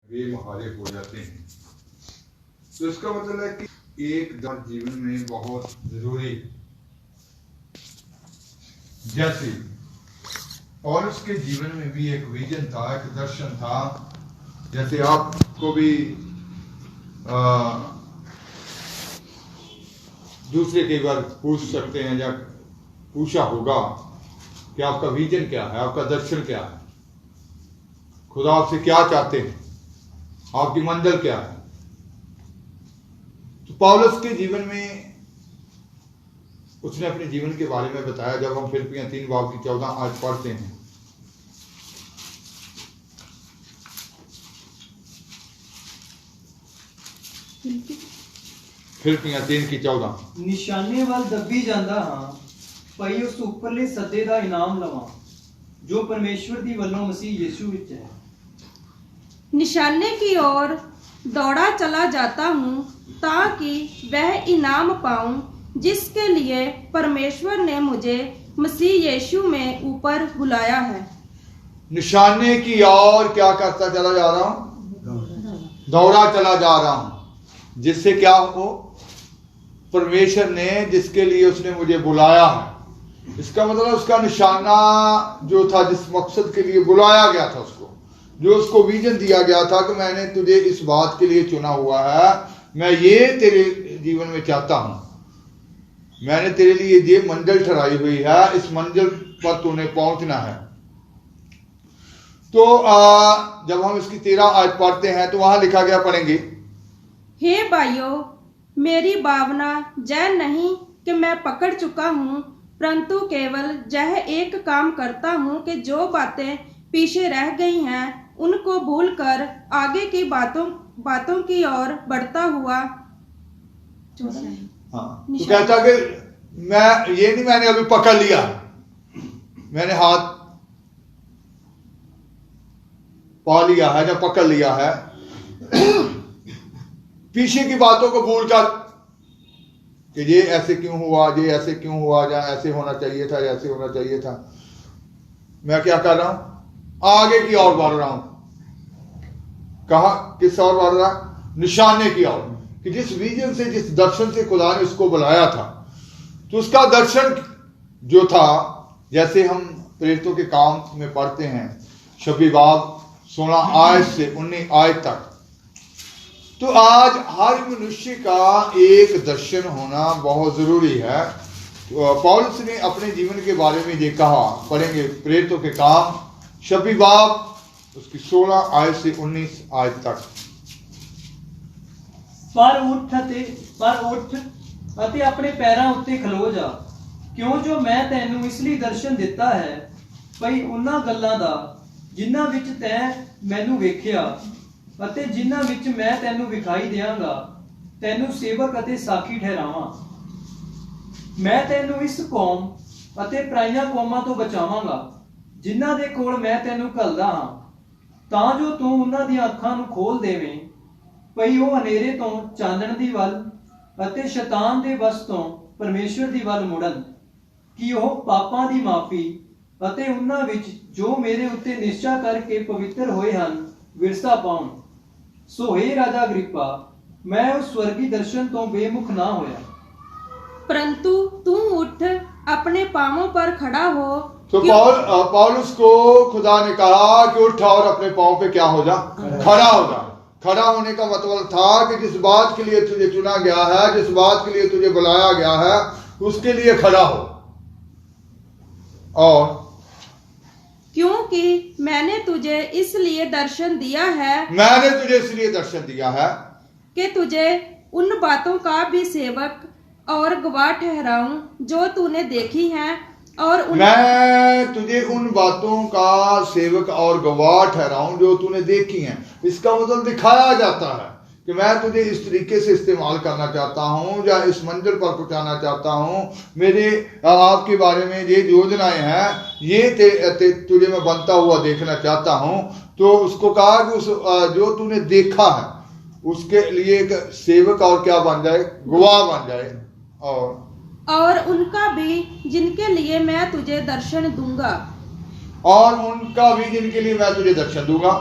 वे महारे हो जाते हैं। तो इसका मतलब है कि एक जीवन में बहुत जरूरी, जैसे और उसके जीवन में भी एक विजन था, एक दर्शन था। जैसे आपको भी दूसरे कई बार पूछ सकते हैं या पूछा होगा कि आपका विजन क्या है, आपका दर्शन क्या है, खुदा आपसे क्या चाहते हैं, आपकी मंजिल क्या है। तो पौलुस के जीवन में उसने अपने जीवन के बारे में बताया। जब हम फिलिपियों 3 बाब की 14 आयत पढ़ते हैं, फिलिपियों 3 की 14, ਨਿਸ਼ਾਨੇ ਵੱਲ ਦੱਬੀ ਜਾਂਦਾ ਹਾਂ ਭਈ ਉਸ ਉੱਪਰਲੇ ਸੱਦੇ ਦਾ ਇਨਾਮ ਲਵਾਂ ਜੋ ਪਰਮੇਸ਼ਵਰ ਦੀ ਵੱਲੋਂ ਮਸੀਹ ਯੀशु ਵਿੱਚ ਹੈ। निशाने की ओर दौड़ा चला जाता हूँ ताकि वह इनाम पाऊं जिसके लिए परमेश्वर ने मुझे मसीह यीशु में ऊपर बुलाया है। निशाने की ओर क्या करता चला जा रहा हूं, दौड़ा चला जा रहा हूं, जिससे क्या हो, परमेश्वर ने जिसके लिए उसने मुझे बुलाया है। इसका मतलब उसका निशाना जो था, जिस मकसद के लिए बुलाया गया था, उसको जो उसको विजन दिया गया था कि मैंने तुझे इस बात के लिए चुना हुआ है, मैं ये तेरे जीवन में चाहता हूं, मैंने तेरे लिए ये मंजिल ठहराई हुई है, इस मंजिल पर तूने पहुंचना है। तो जब हम इसकी 13 आयत पढ़ते हैं तो वहां लिखा गया, पढ़ेंगे। हे भाइयों, मेरी भावना यह नहीं कि मैं पकड़ चुका हूँ, परंतु केवल यह एक काम करता हूँ कि जो बातें पीछे रह गई हैं उनको भूलकर आगे की बातों की ओर बढ़ता हुआ। हाँ, तो कहता कि मैं ये नहीं, मैंने अभी पकड़ लिया, मैंने हाथ पा लिया है या पकड़ लिया है, पीछे की बातों को भूलकर कि ये ऐसे क्यों हुआ, ये ऐसे क्यों हुआ, या ऐसे होना चाहिए था, ऐसे होना चाहिए था। मैं क्या कर रहा हूं, आगे की ओर बढ़ रहा हूं। कहा, किस ओर बढ़ रहा, निशाने की ओर, कि जिस विजन से, जिस दर्शन से खुदा ने उसको बुलाया था, तो उसका दर्शन जो था, जैसे हम प्रेरितों के काम में पढ़ते हैं 26 बाब 16 आयत से 19 आयत तक, तो आज हर मनुष्य का एक दर्शन होना बहुत जरूरी है। पौलुस ने अपने जीवन के बारे में ये कहा, पढ़ेंगे प्रेरितों के काम 26 बाब उसकी 16 आयत से 19 आयत तक। ਪਰ ਉੱਠ ਅਤੇ ਆਪਣੇ ਪੈਰਾਂ ਉੱਤੇ ਖਲੋ ਜਾ, ਕਿਉਂ ਜੋ ਮੈਂ ਤੈਨੂੰ ਇਸ ਲਈ ਦਰਸ਼ਨ ਦਿੱਤਾ ਹੈ ਭਈ ਉਹਨਾਂ ਗੱਲਾਂ ਦਾ ਜਿਨ੍ਹਾਂ ਵਿੱਚ ਤੈਂ ਮੈਨੂੰ ਵੇਖਿਆ ਅਤੇ ਜਿਨ੍ਹਾਂ ਵਿੱਚ ਮੈਂ ਤੈਨੂੰ ਵਿਖਾਈ ਦਿਆਂਗਾ, ਤੈਨੂੰ ਸੇਵਕ ਅਤੇ ਸਾਖੀ ਠਹਿਰਾਵਾਂ। ਮੈਂ ਤੈਨੂੰ ਇਸ ਕੌਮ ਅਤੇ ਪਰਾਈਆਂ ਕੌਮਾਂ ਤੋਂ ਬਚਾਵਾਂਗਾ ਜਿਨ੍ਹਾਂ ਦੇ ਕੋਲ ਮੈਂ ਤੈਨੂੰ ਘੱਲਦਾ ਹਾਂ, ਤਾਂ ਜੋ ਤੂੰ ਉਹਨਾਂ ਦੀਆਂ ਅੱਖਾਂ ਨੂੰ ਖੋਲ ਦੇਵੇਂ ਭਈ ਉਹ ਹਨੇਰੇ ਤੋਂ ਚਾਨਣ ਦੀ ਵੱਲ ਅਤੇ ਸ਼ੈਤਾਨ ਦੇ ਵਸ ਤੋਂ ਪਰਮੇਸ਼ਵਰ ਦੀ ਵੱਲ ਮੁੜਨ, ਕਿ ਉਹ ਪਾਪਾਂ ਦੀ ਮਾਫੀ ਅਤੇ ਉਹਨਾਂ ਵਿੱਚ ਜੋ ਮੇਰੇ ਉੱਤੇ ਨਿਸ਼ਚਾ ਕਰਕੇ ਪਵਿੱਤਰ ਹੋਏ ਹਨ ਵਿਰਸਾ ਪਾਉਣ। ਸੋ हे ਰਾਜਾ ਅਗ੍ਰਿਪਾ, ਮੈਂ ਉਸ स्वर्गीय दर्शन तो बेमुख ना होया, परंतु तू उठ, अपने पांवों पर खड़ा हो। तो पौलुस को खुदा ने कहा कि उठ और अपने पांव पे क्या हो जा, खड़ा हो जा। खड़ा होने का मतलब था कि जिस बात के लिए तुझे चुना गया है, जिस बात के लिए तुझे बुलाया गया है, उसके लिए खड़ा हो। और क्योंकि मैंने तुझे इसलिए दर्शन दिया है, मैंने तुझे इसलिए दर्शन दिया है कि तुझे उन बातों का भी सेवक और गवाह ठहराऊं जो तूने देखी हैं, और मैं तुझे उन बातों का सेवक और गवाह ठहराऊं जो तूने देखी हैं। इसका मतलब दिखाया जाता है कि मैं तुझे इस तरीके से इस्तेमाल करना चाहता हूं या इस मंजिल पर पहुंचाना चाहता हूं। मेरे आपके बारे में ये योजनाएं हैं, ये तुझे मैं बनता हुआ देखना चाहता हूं। तो उसको कहा कि उस जो तूने देखा है उसके लिए एक सेवक और क्या बन जाए, गवाह बन जाए। और उनका भी जिनके लिए मैं तुझे दर्शन दूंगा, और उनका भी जिनके लिए मैं तुझे दर्शन दूंगा।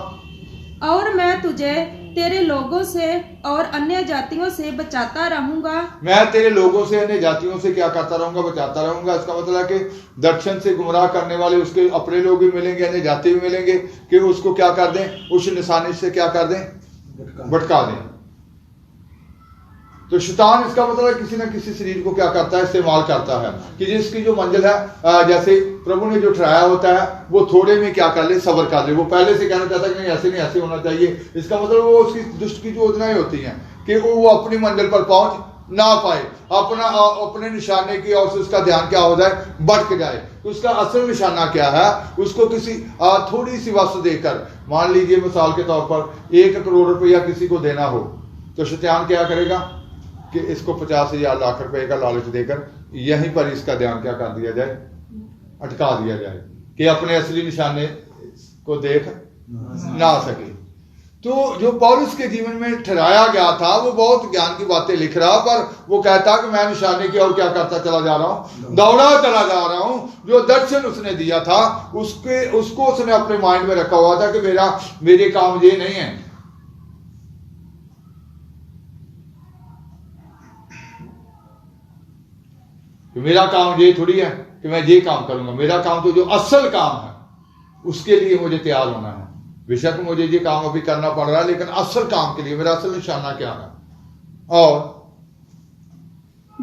और मैं तुझे तेरे लोगों से और अन्य जातियों से बचाता रहूंगा। मैं तेरे लोगों से, अन्य जातियों से क्या करता रहूंगा? बचाता रहूंगा। इसका मतलब है कि दर्शन से गुमराह करने वाले उसके अपने लोग भी मिलेंगे, अन्य जाति भी मिलेंगे कि उसको क्या कर दें, उस निशानी से क्या कर दें, भटका दें। तो शैतान इसका मतलब है किसी न किसी शरीर को क्या करता है, इस्तेमाल करता है कि जिसकी जो मंजिल है, जैसे प्रभु ने जो ठहराया होता है वो थोड़े में क्या कर ले, सब्र कर ले। वो पहले से कहना चाहता है कि नहीं ऐसे नहीं, ऐसे होना चाहिए। इसका मतलब वो उसकी दुष्ट की जो योजनाएं होती हैं कि वो अपनी मंजिल पर पहुंच ना पाए, अपने निशाने की और से उसका ध्यान क्या हो जाए, भटक जाए। तो उसका असल निशाना क्या है, उसको किसी थोड़ी सी वस्तु देकर, मान लीजिए मिसाल के तौर पर 1 करोड़ रुपया किसी को देना हो, तो शैतान क्या करेगा कि इसको 50,000 लाख रुपए का लालच देकर यहीं पर इसका ध्यान क्या कर दिया जाए, अटका दिया जाए कि अपने असली निशाने को देख ना सके। तो जो पौलुस के जीवन में ठहराया गया था वो बहुत ज्ञान की बातें लिख रहा, पर वो कहता कि मैं निशाने की ओर क्या करता चला जा रहा हूं, दौड़ा चला जा रहा हूं। जो दर्शन उसने दिया था उसको उसने अपने माइंड में रखा हुआ था कि मेरे काम ये नहीं है। मेरा काम ये थोड़ी है कि मैं ये काम करूंगा। मेरा काम तो जो असल काम है उसके लिए मुझे तैयार होना है। बेशक मुझे ये काम अभी करना पड़ रहा है, लेकिन असल काम के लिए मेरा असल निशाना क्या है। और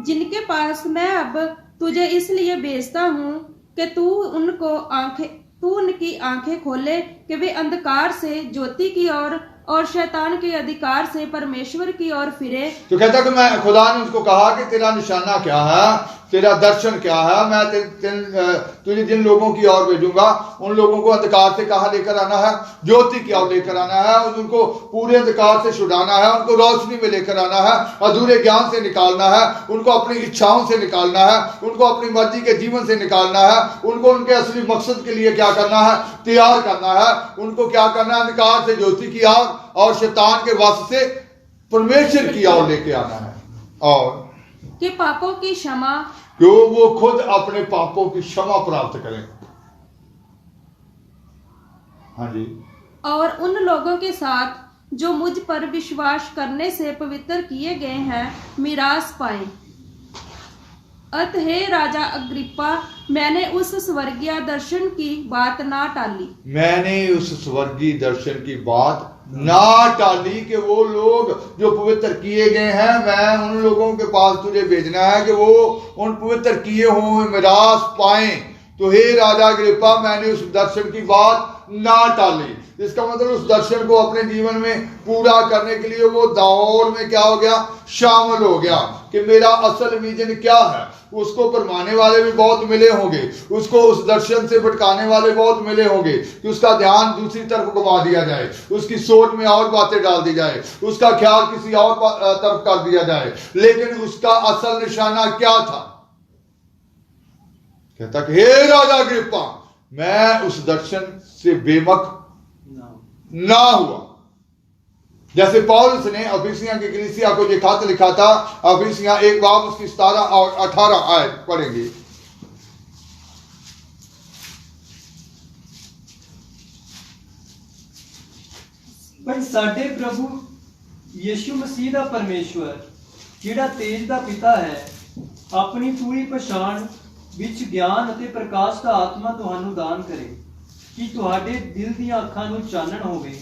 जिनके पास मैं अब तुझे इसलिए भेजता हूँ कि तू उनकी आंखें खोले कि वे अंधकार से ज्योति की ओर और शैतान के अधिकार से परमेश्वर की ओर फिरे। तो कहता कि मैं, खुदा ने उसको कहा कि तेरा निशाना क्या है, तेरा दर्शन क्या है। मैं तुझे जिन लोगों की ओर भेजूंगा उन लोगों को अंधकार से कहाँ लेकर आना है, ज्योति की ओर लेकर आना है। उनको पूरे अंधकार से छुड़ाना है, उनको रोशनी में लेकर आना है, अधूरे ज्ञान से निकालना है, उनको अपनी इच्छाओं से निकालना है, उनको अपनी मर्जी के जीवन से निकालना है, उनको उनके असली मकसद के लिए क्या करना है, तैयार करना है। उनको क्या करना है, अंधकार से ज्योति की ओर और शैतान के वश से परमेश्वर की ओर लेके आना है। और कि पापों की क्षमा, क्यों वो खुद अपने पापों की क्षमा प्राप्त करें। हाँ जी। और उन लोगों के साथ जो मुझ पर विश्वास करने से पवित्र किए गए हैं मीरास पाए। अतः हे राजा अग्रिप्पा, मैंने उस स्वर्गीय दर्शन की बात ना टाली। मैंने उस स्वर्गीय दर्शन की बात ना टाली कि वो लोग जो पवित्र किए गए हैं, मैं उन लोगों के पास तुझे भेजना है कि वो उन पवित्र किए हुए मिरास पाएं। तो हे राजा अग्रिप्पा, मैंने उस दर्शन की बात ना टाली। इसका मतलब उस दर्शन को अपने जीवन में पूरा करने के लिए वो दौड़ में क्या हो गया, शामिल हो गया कि मेरा असल विजन क्या है। उसको भरमाने वाले भी बहुत मिले होंगे, उसको उस दर्शन से भटकाने वाले बहुत मिले होंगे कि उसका ध्यान दूसरी तरफ घुमा दिया जाए, उसकी सोच में और बातें डाल दी जाए, उसका ख्याल किसी और तरफ कर दिया जाए। लेकिन उसका असल निशाना क्या था? कहता कि हे राजा अग्रिप्पा, मैं उस दर्शन से बेमक ना हुआ। जैसे पौलुस ने अफिसियां की कलीसिया को ये खत लिखा था, अफिसियां 1 बाब उसकी 17 और 18 आयत पढ़ेंगे। पर साडे प्रभु यीशु मसीह दा परमेश्वर जिहड़ा तेज दा पिता है, अपनी पूरी पछाण विच ज्ञान ਅਤੇ प्रकाश ਦਾ आत्मा ਤੁਹਾਨੂੰ दान करे कि ਤੁਹਾਡੇ दिल ਦੀਆਂ ਅੱਖਾਂ ਨੂੰ ਚਾਨਣ ਹੋਵੇ,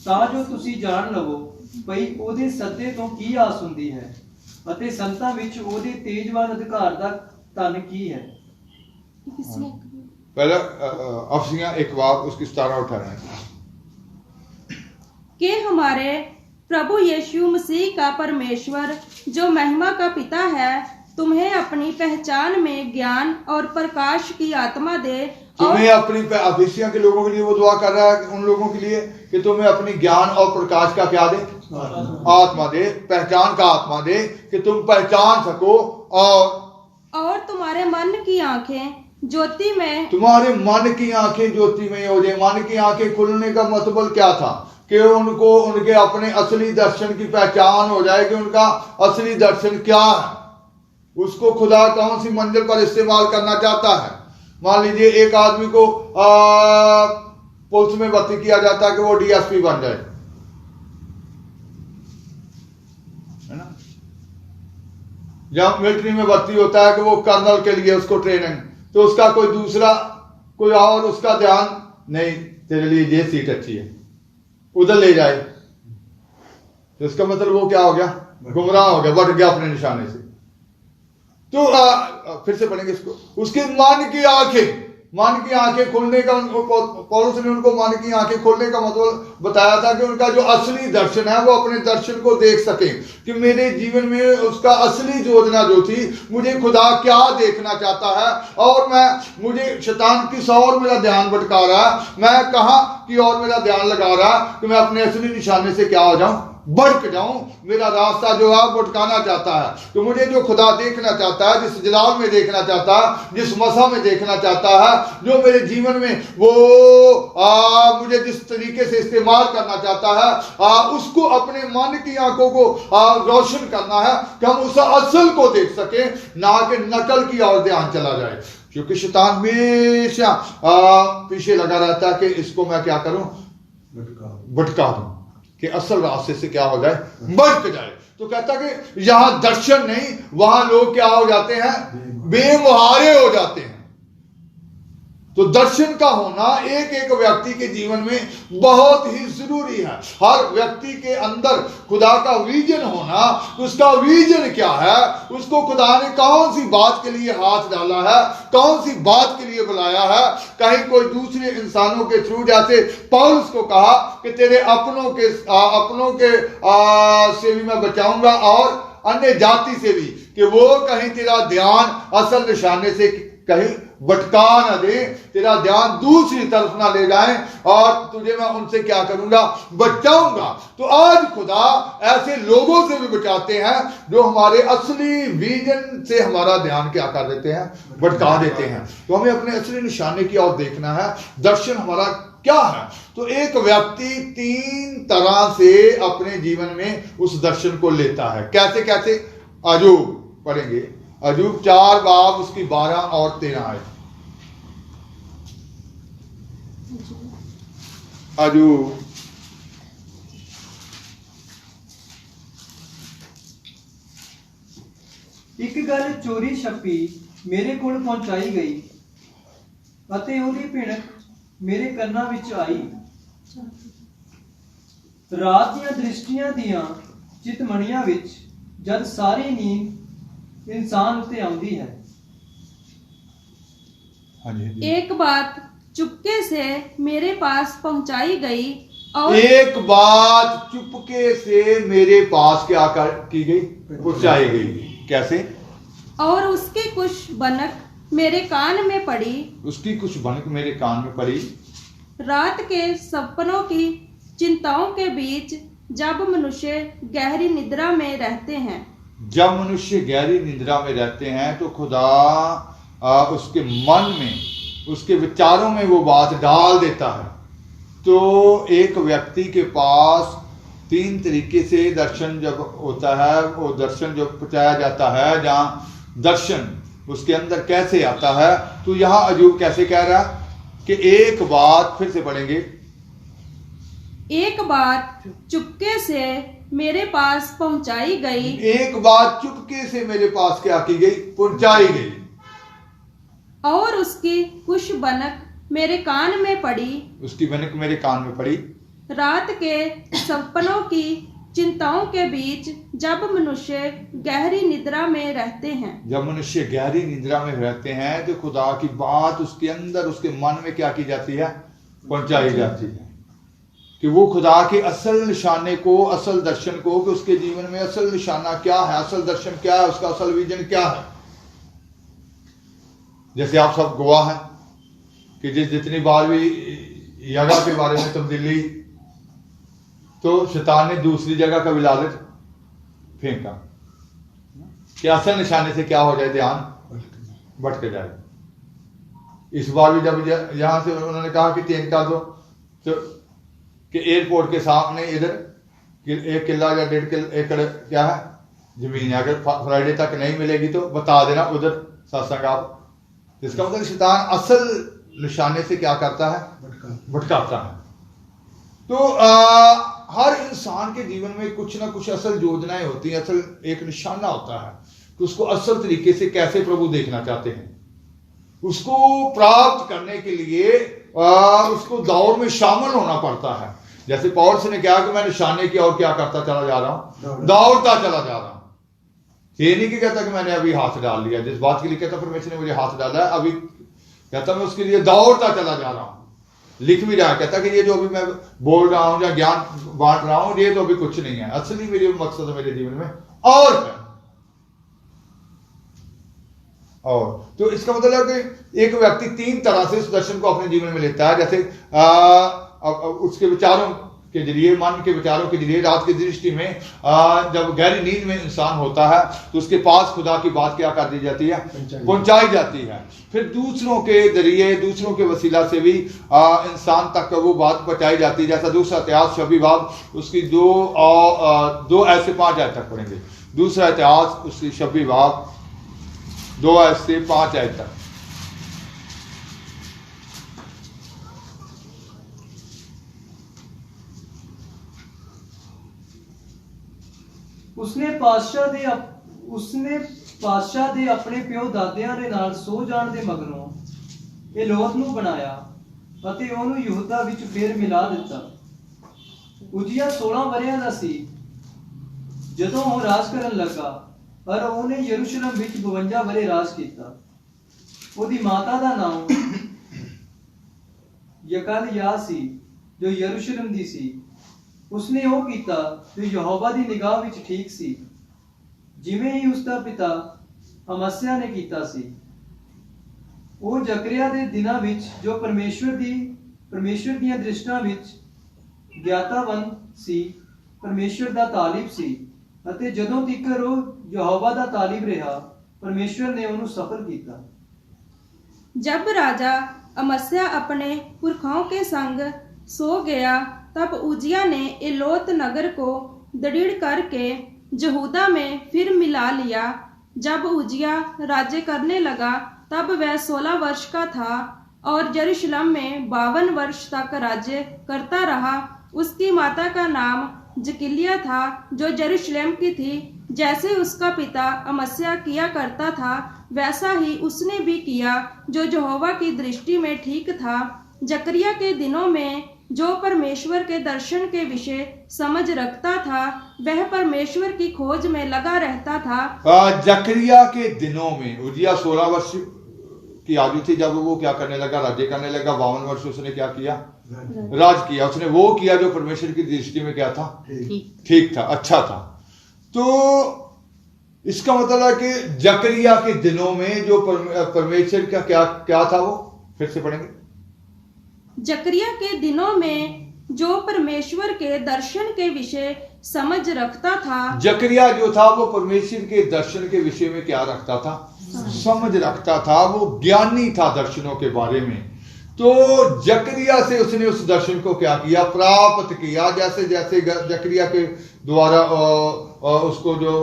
ਤਾਂ ਜੋ ਤੁਸੀਂ ਜਾਣ ਲਵੋ ਭਈ ਉਹਦੇ ਸੱਦੇ ਤੋਂ ਕੀ ਆਸ ਹੁੰਦੀ ਹੈ ਅਤੇ ਸੰਤਾਂ ਵਿੱਚ ਉਹਦੇ ਤੇਜਵਾਨ ਅਧਿਕਾਰ ਦਾ ਧਨ ਕੀ ਹੈ। पहले अफसियां 1 बाब उसकी 17 और 18 कि हमारे प्रभु यीशु मसीह का परमेश्वर जो महिमा का पिता है तुम्हें अपनी पहचान में ज्ञान और प्रकाश की आत्मा दे। तुम्हें अपनी अफिसियां के लोगों के लिए वो दुआ कर रहा है, उन लोगों के लिए कि तुम्हें अपनी ज्ञान और प्रकाश का क्या दे, आत्मा दे, पहचान का आत्मा दे कि तुम पहचान सको। और तुम्हारे मन की आंखें ज्योति में, तुम्हारे मन की आंखें ज्योति में हो जाए। मन की आंखें खुलने का मतलब क्या था कि उनको उनके अपने असली दर्शन की पहचान हो जाए कि उनका असली दर्शन क्या है, उसको खुदा कौन सी मंजिल पर इस्तेमाल करना चाहता है। मान लीजिए एक आदमी को पुलिस में भर्ती किया जाता है कि वो डीएसपी बन जाए, है ना। जब मिलिट्री में भर्ती होता है कि वो कर्नल के लिए उसको ट्रेनिंग, तो उसका कोई दूसरा कोई और उसका ध्यान नहीं, तेरे लिए ये सीट अच्छी है, उधर ले जाए, तो इसका मतलब वो क्या हो गया, गुमराह हो गया, बढ़ गया अपने निशाने से। तो फिर से पढ़ेंगे इसको। उसके मन की आंखें खोलने का, पौलुस ने उनको मन की आंखें खोलने का मतलब बताया था कि उनका जो असली दर्शन है वो अपने दर्शन को देख सके, कि मेरे जीवन में उसका असली योजना जो थी, मुझे खुदा क्या देखना चाहता है, और मुझे शैतान किस और मेरा ध्यान भटका रहा है, मैं कहां की ओर मेरा ध्यान लगा रहा है, कि मैं अपने असली निशाने से क्या हो जाऊं, भटक जाऊं। मेरा रास्ता जो है भटकाना चाहता है। तो मुझे जो खुदा देखना चाहता है, जिस जलाल में देखना चाहता है, जिस मसा में देखना चाहता है, जो मेरे जीवन में वो मुझे जिस तरीके से इस्तेमाल करना चाहता है, उसको अपने मन की आंखों को रोशन करना है, कि हम उस असल को देख सके, ना कि नकल की ओर ध्यान चला जाए। क्योंकि शैतान हमेशा पीछे लगा रहता है कि इसको मैं क्या करूं, भटका दूं, कि असल रास्ते से क्या हो जाए, भटक जाए। तो कहता कि यहां दर्शन नहीं, वहां लोग क्या हो जाते हैं, बेमुहारे हो जाते हैं। तो दर्शन का होना एक एक व्यक्ति के जीवन में बहुत ही जरूरी है। हर व्यक्ति के अंदर खुदा का विजन होना, उसका विजन क्या है, उसको खुदा ने कौन सी बात के लिए हाथ डाला है, कौन सी बात के लिए बुलाया है। कहीं कोई दूसरे इंसानों के थ्रू, जैसे पौलुस को कहा कि तेरे अपनों के से भी मैं बचाऊंगा, और अन्य जाति से भी, कि वो कहीं तेरा ध्यान असल निशाने से कहीं भटका न दे, तेरा ध्यान दूसरी तरफ ना ले जाए, और तुझे मैं उनसे क्या करूंगा, बचाऊंगा। तो आज खुदा ऐसे लोगों से भी बचाते हैं जो हमारे असली विजन से हमारा ध्यान क्या कर देते हैं, भटका देते हैं। तो हमें अपने असली निशाने की ओर देखना है। दर्शन हमारा क्या है? तो एक व्यक्ति 3 तरह से अपने जीवन में उस दर्शन को लेता है। कैसे कैसे? अजूब पढ़ेंगे, अजूब 4 बाब उसकी 12 और 13 है। अजूब ਇੱਕ ਗੱਲ ਚੋਰੀ ਛੱਪੀ ਮੇਰੇ ਕੋਲ ਪਹੁੰਚਾਈ ਗਈ, ਅਤੇ ਉਹਦੀ ਭਿਣਕ ਮੇਰੇ ਕੰਨਾਂ ਵਿੱਚ ਆਈ। ਰਾਤ ਦੀਆਂ ਦ੍ਰਿਸ਼ਟੀਆਂ ਦੀਆਂ ਚਿਤਮਣੀਆਂ ਵਿੱਚ ਜਦ ਸਾਰੀ नींद इंसान उत्ते आउंदी है। एक बात चुपके से मेरे पास पहुंचाई गई, और एक बात चुपके से मेरे पास क्या की गई, पहुंचाई गई। कैसे? और उसकी कुछ बनक मेरे कान में पड़ी, उसकी कुछ बनक मेरे कान में पड़ी। रात के सपनों की चिंताओं के बीच जब मनुष्य गहरी निद्रा में रहते हैं, जब मनुष्य गहरी निद्रा में रहते हैं, तो खुदा उसके मन में, उसके विचारों में वो बात डाल देता है। तो एक व्यक्ति के पास 3 तरीके से दर्शन जब होता है, वो दर्शन जब पहुंचाया जाता है, जहां दर्शन उसके अंदर कैसे आता है। तो यहां अजूब कैसे कह रहा कि एक बात, फिर से पढ़ेंगे, एक बात चुपके से मेरे पास पहुंचाई गई, एक बात चुपके से मेरे पास क्या की गई, पहुंचाई गई। और उसकी कुछ बनक मेरे कान में पड़ी, उसकी बनक मेरे कान में पड़ी। रात के सपनों की चिंताओं के बीच जब मनुष्य गहरी निद्रा में रहते हैं, जब मनुष्य गहरी निद्रा में रहते हैं, तो खुदा की बात उसके अंदर, उसके मन में क्या की जाती है, पहुंचाई जाती है। कि वो खुदा के असल निशाने को, असल दर्शन को, कि उसके जीवन में असल निशाना क्या है, असल दर्शन क्या है, उसका असल विजन क्या है। जैसे आप सब गवाह हैं कि जितनी बार भी जगह के बारे में तब्दीली, तो शैतान ने दूसरी जगह का भी लालच फेंका कि असल निशाने से क्या हो जाए, ध्यान भटक जाए। इस बार भी जब यहां से उन्होंने कहा कि चेंज कर दो, तो कि एयरपोर्ट के सामने इधर 1 किला या 1.5 एकड़ क्या है जमीन है, अगर फ्राइडे तक नहीं मिलेगी तो बता देना, उधर सत्संग आप। इसका मतलब शैतान असल निशाने से क्या करता है, भटकाता है। तो हर इंसान के जीवन में कुछ ना कुछ असल योजनाएं होती हैं, असल एक निशाना होता है कि उसको असल तरीके से कैसे प्रभु देखना चाहते हैं। उसको प्राप्त करने के लिए उसको दौड़ में शामिल होना पड़ता है। जैसे पौलुस ने कहा कि मैं निशाने की और क्या करता चला जा रहा हूं, दौड़ता चला जा रहा हूं। ये नहीं कि कहता कि मैंने अभी हाथ डाल लिया, जिस बात के लिए कहता परमेश्वर ने मुझे हाथ डाला है, अभी कहता मैं उसके लिए दौड़ता चला जा रहा हूं। लिख भी रहा है, कहता कि ये जो अभी मैं बोल रहा हूं या ज्ञान बांट रहा हूं, ये तो अभी कुछ नहीं है, असली मेरे मकसद है मेरे जीवन में और है। और तो इसका मतलब है कि एक व्यक्ति तीन तरह से इस दर्शन को अपने जीवन में लेता है। जैसे उसके विचारों के जरिए, मन के विचारों के जरिए, रात की दृष्टि में जब गहरी नींद में इंसान होता है तो उसके पास खुदा की बात क्या कर दी जाती है, पहुंचाई जाती है। फिर दूसरों के जरिए, दूसरों के वसीला से भी इंसान तक वो बात पहुंचाई जाती है। जैसा दूसरा इतिहास 26 बाब उसकी 2 ऐसे 5 आयत तक पढ़ेंगे। दूसरा इतिहास उसकी 26 बाब 2 ऐसे 5 आयत तक। ਉਸਨੇ ਪਾਤਸ਼ਾਹ ਦੇ ਆਪਣੇ ਪਿਓ ਦਾਦਿਆਂ ਦੇ ਨਾਲ ਸੋ ਜਾਣ ਦੇ ਮਗਰੋਂ ਇਹ ਲੋਤ ਨੂੰ ਬਣਾਇਆ ਅਤੇ ਉਹਨੂੰ ਯਹੂਦਾ ਵਿੱਚ ਫੇਰ ਮਿਲਾ ਦਿੱਤਾ। ਉਜੀਆ 16 ਵਰ੍ਹਿਆਂ ਦਾ ਸੀ ਜਦੋਂ ਉਹ ਰਾਜ ਕਰਨ ਲੱਗਾ, ਪਰ ਉਹਨੇ ਯਰੂਸ਼ਲਮ ਵਿੱਚ 52 ਵਰ੍ਹੇ ਰਾਜ ਕੀਤਾ। ਉਹਦੀ ਮਾਤਾ ਦਾ ਨਾਮ ਯਕਲਿਆ ਸੀ ਜੋ ਯਰੂਸ਼ਲਮ ਦੀ ਸੀ। उसने वो कीता जो यहोवा दी निगाह विच ठीक सी, जिवें ही उसका पिता अमस्या ने कीता सी। वो जकरिया दे दिनां विच जो परमेश्वर दीयां दृष्टां विच ज्ञातावन सी, परमेश्वर दा तालिब सी, अते जदों तिकर वो यहोवा दा तालिब रहा, परमेश्वर ने उन्हें सफल कीता। जब राजा अमस्या अपने पुरखाओं के संग सो गया, तब उजिया ने एलोत नगर को दृढ़ करके यहूदा में फिर मिला लिया। जब उजिया राज्य करने लगा तब वह 16 वर्ष का था और यरूशलेम में 52 वर्ष तक राज्य करता रहा। उसकी माता का नाम जकिलिया था जो यरूशलेम की थी। जैसे उसका पिता अमस्या किया करता था वैसा ही उसने भी किया जो यहोवा की दृष्टि में ठीक था। जकरिया के दिनों में जो परमेश्वर के दर्शन के विषय समझ रखता था वह परमेश्वर की खोज में लगा रहता था। जकरिया के दिनों में उजिया 16 वर्ष की आयु थी जब वो क्या करने लगा, राज्य करने लगा। 52 वर्ष उसने क्या किया, राज किया। उसने वो किया जो परमेश्वर की दृष्टि में क्या था, ठीक था, अच्छा था। तो इसका मतलब है कि जकरिया के दिनों में जो परमेश्वर का क्या था, वो फिर से पढ़ेंगे। जकरिया के दिनों में जो परमेश्वर के दर्शन के विषय समझ रखता था। जकरिया जो था वो परमेश्वर के दर्शन के विषय में क्या रखता था, समझ रखता था। वो ज्ञानी था दर्शनों के बारे में। तो जकरिया से उसने उस दर्शन को क्या किया, प्राप्त किया। जैसे जैसे जकरिया के द्वारा उसको जो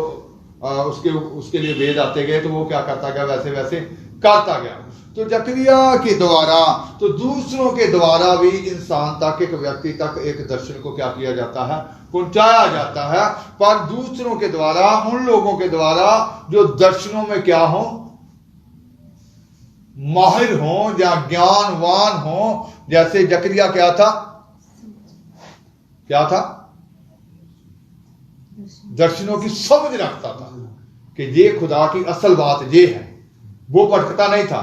उसके लिए वेद आते गए तो वो क्या करता गया, वैसे वैसे करता गया। तो जकरिया के द्वारा तो दूसरों के द्वारा भी इंसान तक, एक व्यक्ति तक एक दर्शन को क्या किया जाता है, पहुंचाया जाता है। पर दूसरों के द्वारा, उन लोगों के द्वारा जो दर्शनों में क्या हो, माहिर हो या ज्ञानवान हो। जैसे जकरिया क्या था, दर्शनों की समझ रखता था कि ये खुदा की असल बात ये है। वो भटकता नहीं था,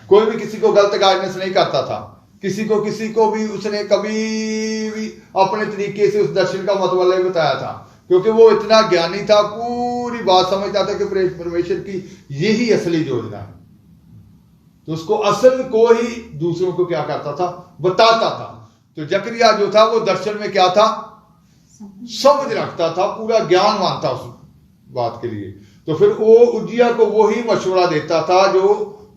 कोई भी किसी को गलत गाइडेंस नहीं करता था, किसी को भी उसने कभी भी अपने तरीके से उस दर्शन का मतलब नहीं बताया था, क्योंकि वो इतना ज्ञानी था, पूरी बात समझता था कि परमेश्वर की यही असली योजना है। तो उसको असल को ही दूसरों को क्या करता था, बताता था। तो जकरिया जो था वो दर्शन में क्या था, समझ रखता था, पूरा ज्ञानवान था उस बात के लिए। तो फिर वो उजिया को वो ही मशवरा देता था जो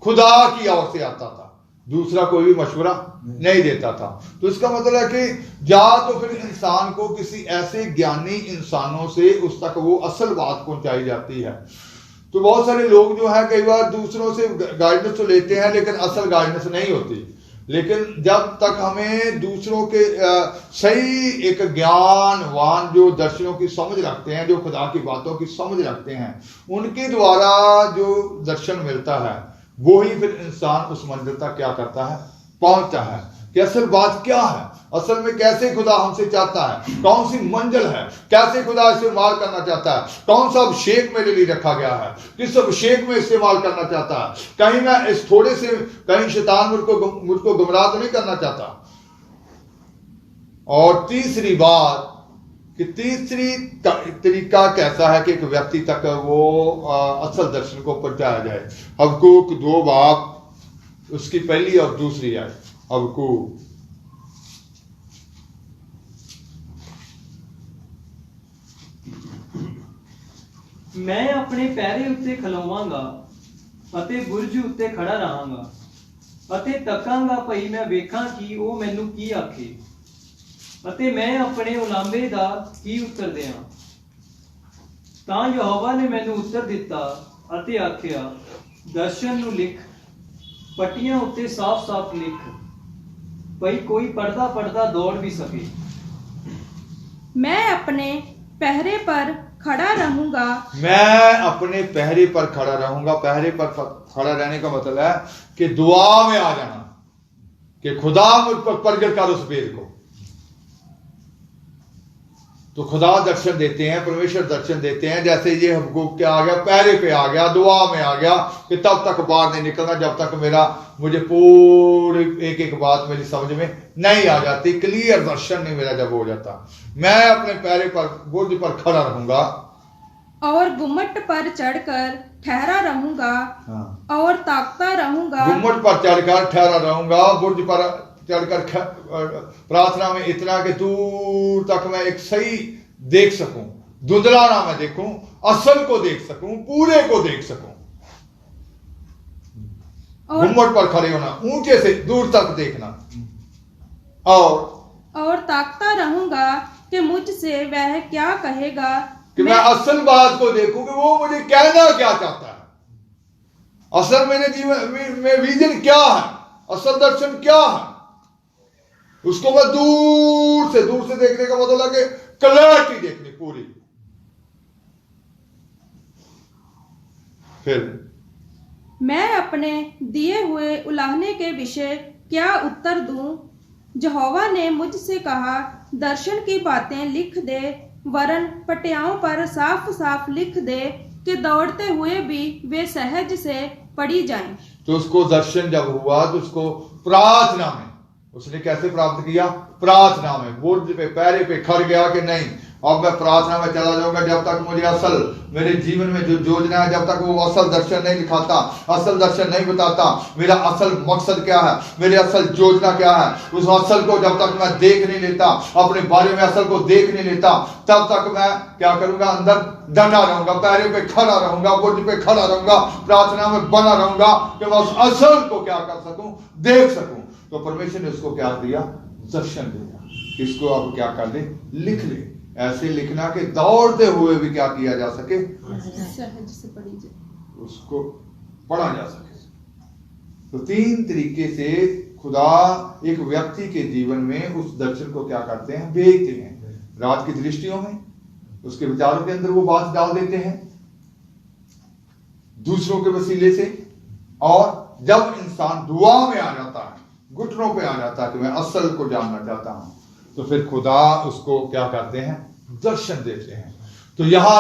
खुदा की ओर से आता था, दूसरा कोई भी मशवरा नहीं देता था। तो इसका मतलब है कि या तो फिर इंसान को किसी ऐसे ज्ञानी इंसानों से उस तक वो असल बात पहुंचाई जाती है। तो बहुत सारे लोग जो है कई बार दूसरों से गाइडेंस तो लेते हैं लेकिन असल गाइडेंस नहीं होती। लेकिन जब तक हमें दूसरों के सही एक ज्ञानवान जो दर्शनों की समझ रखते हैं, जो खुदा की बातों की समझ रखते हैं, उनके द्वारा जो दर्शन मिलता है, वो ही फिर इंसान उस मंजिल तक क्या करता है, पहुंचता है कि असल बात क्या है, असल में कैसे खुदा हमसे चाहता है, कौन सी मंजिल है, कैसे खुदा इस्तेमाल करना चाहता है, कौन सा अभिषेक मेरे लिए रखा गया है, किस अभिषेक में इस्तेमाल करना चाहता है, कहीं मैं इस थोड़े से, कहीं शैतान मुझको गुमराह तो नहीं करना चाहता। और तीसरी बात कि तीसरी तरीका कैसा है कि एक व्यक्ति तक वो असल दर्शन को पहुंचाया जाए। हबक्कूक 2 बाब उसकी पहली और दूसरी आयत। हबक्कूक मैं अपने पैरे उत्ते खलोवांगा ਅਤੇ ਬੁਰਜ ਉੱਤੇ ਖੜਾ ਰਹਾਂਗਾ ਅਤੇ ਤੱਕਾਂਗਾ ਭਈ ਮੈਂ ਵੇਖਾਂ ਕਿ ਉਹ ਮੈਨੂੰ ਕੀ ਆਖੇ ਅਤੇ ਮੈਂ ਆਪਣੇ ਉਲਾਂਭੇ ਦਾ ਕੀ ਉੱਤਰ ਦਿਆਂ। ਤਾਂ ਯਹੋਵਾ ਨੇ ਮੈਨੂੰ ਉੱਤਰ ਦਿੱਤਾ ਅਤੇ ਆਖਿਆ, ਦਰਸ਼ਨ ਨੂੰ ਲਿਖ, ਪੱਟੀਆਂ ਉੱਤੇ ਸਾਫ਼-ਸਾਫ਼ ਲਿਖ, ਭਈ ਕੋਈ ਪੜਦਾ ਪੜਦਾ ਦੌੜ ਵੀ ਸਕੇ। मैं अपने पहरे पर खड़ा रहूंगा। मैं अपने पहरे पर खड़ा रहूंगा। पहरे पर खड़ा रहने का मतलब है कि दुआ में आ जाना कि खुदा मुझ पर प्रगट कर उस बेर को। तो खुदा दर्शन देते हैं, परमेश्वर दर्शन देते हैं। जैसे ये हबक्कूक क्या आ गया, पहरे पे आ गया, दुआ में आ गया कि तब तक बाहर नहीं निकलना जब तक मुझे पूरी एक एक बात मेरी समझ में नहीं आ जाती, क्लियर दर्शन नहीं मेरा जब हो जाता। मैं अपने पैरे पर, बुर्ज पर खड़ा रहूंगा और गुम्मट पर चढ़कर ठहरा रहूंगा। हाँ। और ताकता रहूंगा। गुम्मट पर चढ़कर ठहरा रहूंगा, बुर्ज पर चढ़कर प्रार्थना में इतना कि दूर तक मैं एक सही देख सकूं, धुंधला ना मैं देखूं, असल को देख सकूं, पूरे को देख सकूं। गुम्मट पर खड़े होना, ऊंचे से दूर तक देखना। और ताकता रहूंगा कि मुझसे वह क्या कहेगा, कि मैं असल बात को देखूं कि वो मुझे कहना क्या चाहता है, असल मेरे जीवन में विजन क्या है, असल दर्शन क्या है, उसको मैं दूर से देखने का मतलब है कि क्लैरिटी देखनी पूरी। फिर मैं अपने दिए हुए उलाहने के विषय क्या उत्तर दूं? यहोवा ने मुझसे कहा, दर्शन की बातें लिख दे, वरन पटियाओं पर साफ साफ लिख दे कि दौड़ते हुए भी वे सहज से पढ़ी जाएं। तो उसको दर्शन जब हुआ तो उसको प्रार्थना में, उसने कैसे प्राप्त किया? प्रार्थना में, बुर्ज पे पैरे पे खड़ गया कि नहीं, अब मैं प्रार्थना में चला जाऊंगा जब तक मुझे असल मेरे जीवन में जो योजना है, जब तक वो असल दर्शन नहीं दिखाता, असल दर्शन नहीं बताता, मेरा असल मकसद क्या है, मेरी असल योजना क्या है, उस असल को जब तक मैं देख नहीं लेता, अपने बारे में असल को देख नहीं लेता, तब तक मैं क्या करूंगा? अंदर डटा रहूंगा, पैरों पे खड़ा रहूंगा, बुर्ज पे खड़ा रहूंगा, प्रार्थना में बना रहूंगा कि मैं उस असल को क्या कर सकूं, देख सकूं। तो परमेश्वर ने उसको क्या दिया? दर्शन दिया। इसको अब क्या कर ले? लिख ले। ऐसे लिखना कि दौड़ते हुए भी क्या किया जा सके? सहज से पढ़ी जाए, उसको पढ़ा जा सके। तो 3 तरीके से खुदा एक व्यक्ति के जीवन में उस दर्शन को क्या करते हैं? भेजते हैं। रात की दृष्टियों में, उसके विचारों के अंदर वो बात डाल देते हैं, दूसरों के वसीले से। और जब इंसान दुआ में आ जाता है, घुटनों पे आ जाता है कि मैं असल को जानना चाहता हूं, तो फिर खुदा उसको क्या करते हैं? दर्शन देते हैं। तो यहां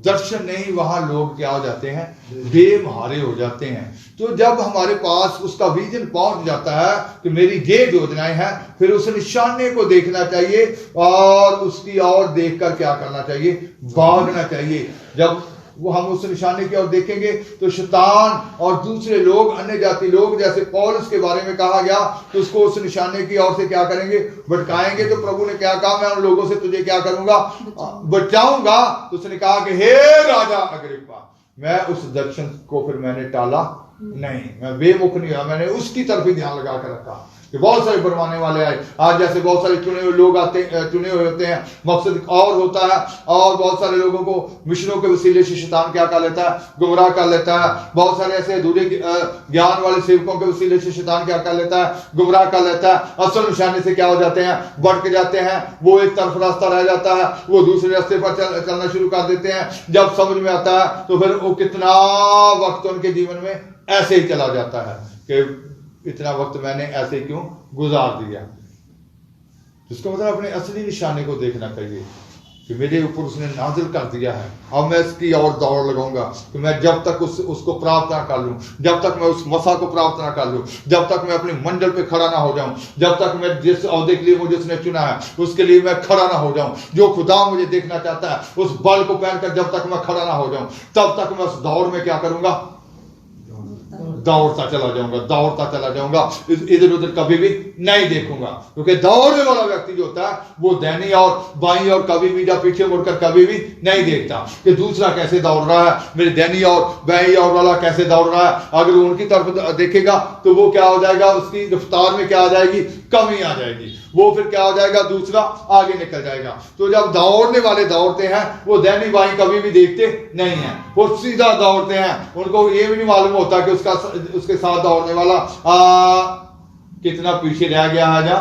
दर्शन नहीं, वहां लोग क्या हो जाते हैं? बेमहारे हो जाते हैं। तो जब हमारे पास उसका विजन पहुंच जाता है कि मेरी ये योजनाएं हैं, फिर उस निशाने को देखना चाहिए और उसकी ओर देखकर क्या करना चाहिए? भागना चाहिए। जब वो हम उस निशाने की ओर देखेंगे तो शैतान और दूसरे लोग, अन्य जाति लोग, जैसे पौलुस के बारे में कहा गया, तो उसको उस निशाने की ओर से क्या करेंगे? भटकाएंगे। तो प्रभु ने क्या कहा? मैं उन लोगों से तुझे क्या करूंगा? बचाऊंगा। तो उसने कहा कि हे राजा अग्रिप्पा, मैं उस दर्शन को फिर मैंने टाला नहीं, मैं बेमुख नहीं हुआ, मैंने उसकी तरफ ही ध्यान लगा कर रखा कि बहुत सारे बनवाने वाले आए। आज जैसे बहुत सारे चुने हुए लोग चुने हुए होते हैं, मकसद और होता है, और बहुत सारे लोगों को मिशनों के वसीले से शैतान क्या कर लेता है, गुमराह कर लेता है। बहुत सारे ऐसे अधूरे ज्ञान वाले सेवकों के वसीले से शैतान क्या कर लेता है, गुमराह कर लेता है। असल निशाने से क्या हो जाते हैं, भटक जाते हैं। वो एक तरफ रास्ता रह जाता है, वो दूसरे रास्ते पर चलना शुरू कर देते हैं। जब समझ में आता है तो फिर वो कितना वक्त उनके जीवन में ऐसे ही चला जाता है कि इतना वक्त मैंने ऐसे क्यों गुजार दिया। जिसका मतलब अपने असली निशाने को देखना चाहिए कि मेरे ऊपर उसने नाजिल कर दिया है, अब मैं इसकी और दौड़ लगाऊंगा कि मैं जब तक उसको प्राप्त ना कर लूं, जब तक मैं उस मसा को प्राप्त ना कर लूं, जब तक मैं अपनी मंजिल पे खड़ा ना हो जाऊं, जब तक मैं जिस अहदे के लिए मुझे उसने चुना है उसके लिए मैं खड़ा ना हो जाऊं। जो खुदा मुझे देखना चाहता है उस बल को पहनकर जब तक मैं खड़ा ना हो जाऊं, तब तक मैं उस दौड़ में क्या करूंगा, दौड़ता चला जाऊंगा, इधर उधर कभी भी नहीं देखूंगा। क्योंकि दौड़ने वाला व्यक्ति जो होता है वो दाहिनी और बाईं और कभी भी या पीछे मुड़कर कभी भी नहीं देखता कि दूसरा कैसे दौड़ रहा है, मेरे दाहिनी और बाईं और वाला कैसे दौड़ रहा है। अगर वो उनकी तरफ देखेगा तो वो क्या हो जाएगा, उसकी रफ्तार में क्या आ जाएगी, कमी आ जाएगी। वो फिर क्या हो जाएगा, दूसरा आगे निकल जाएगा। तो जब दौड़ने वाले दौड़ते हैं वो दाहिनी बाईं कभी भी देखते नहीं है, वो सीधा दौड़ते हैं। उनको ये भी नहीं मालूम होता कि उसके साथ दौड़ने वाला कितना पीछे रह गया है या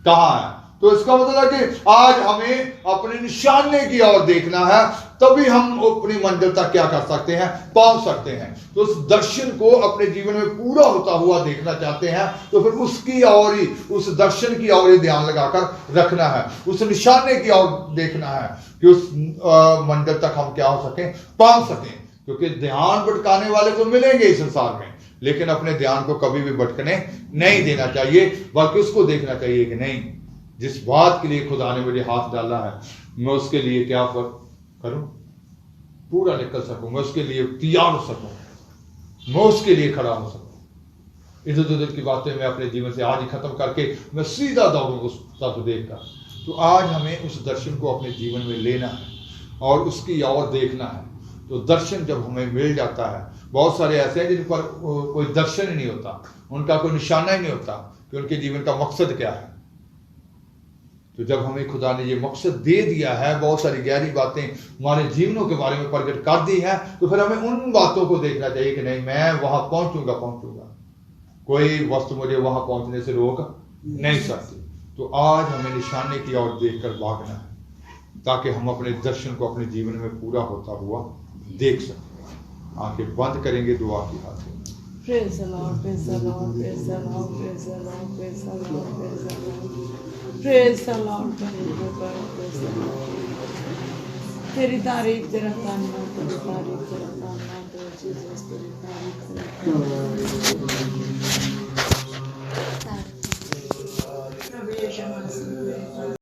कहां है। तो इसका मतलब है कि आज हमें अपने निशाने की ओर देखना है, तभी हम अपनी मंजिल तक क्या कर सकते हैं, पहुंच सकते हैं। तो उस दर्शन को अपने जीवन में पूरा होता हुआ देखना चाहते हैं तो फिर उसकी ओर ही, उस दर्शन की ओर ही ध्यान लगाकर रखना है, उस निशाने की ओर देखना है कि उस मंजिल तक हम क्या हो सकें, पहुंच सकें। क्योंकि ध्यान भटकाने वाले तो मिलेंगे इस संसार में, लेकिन अपने ध्यान को कभी भी भटकने नहीं देना चाहिए, बल्कि उसको देखना चाहिए कि नहीं, जिस बात के लिए खुदा ने मुझे हाथ डाला है मैं उसके लिए क्या करूं, पूरा निकल सकूं, मैं उसके लिए तैयार हो सकूं, मैं उसके लिए खड़ा हो सकूं। इधर उधर की बातें मैं अपने जीवन से आज ही खत्म करके मैं सीधा दौड़ूं उस तब देखकर। तो आज हमें उस दर्शन को अपने जीवन में लेना है और उसकी ओर देखना है। तो दर्शन जब हमें मिल जाता है, बहुत सारे ऐसे हैं जिन पर कोई दर्शन ही नहीं होता, उनका कोई निशाना ही नहीं होता कि उनके जीवन का मकसद क्या है। तो जब हमें खुदा ने ये मकसद दे दिया है, बहुत सारी गहरी बातें हमारे जीवनों के बारे में प्रकट कर दी है, तो फिर हमें उन बातों को देखना चाहिए कि नहीं, मैं वहां पहुंचूंगा, कोई वस्तु मुझे वहां पहुंचने से रोक नहीं सकती। तो आज हमें निशाने की ओर देखकर भागना है ताकि हम अपने दर्शन को अपने जीवन में पूरा होता हुआ देख सकें। आंखें बंद करेंगे दुआ की हाथ में। Praise the Lord, praise the Lord, praise the Lord, praise the Lord, praise the Lord, praise the Lord. Praise the Lord, praise the Lord. तेरी तारीफ, तेरा धन्यवाद, तेरी तारीफ, तेरा धन्यवाद, जीसस तेरी तारीफ, प्रभु यीशु मसीह।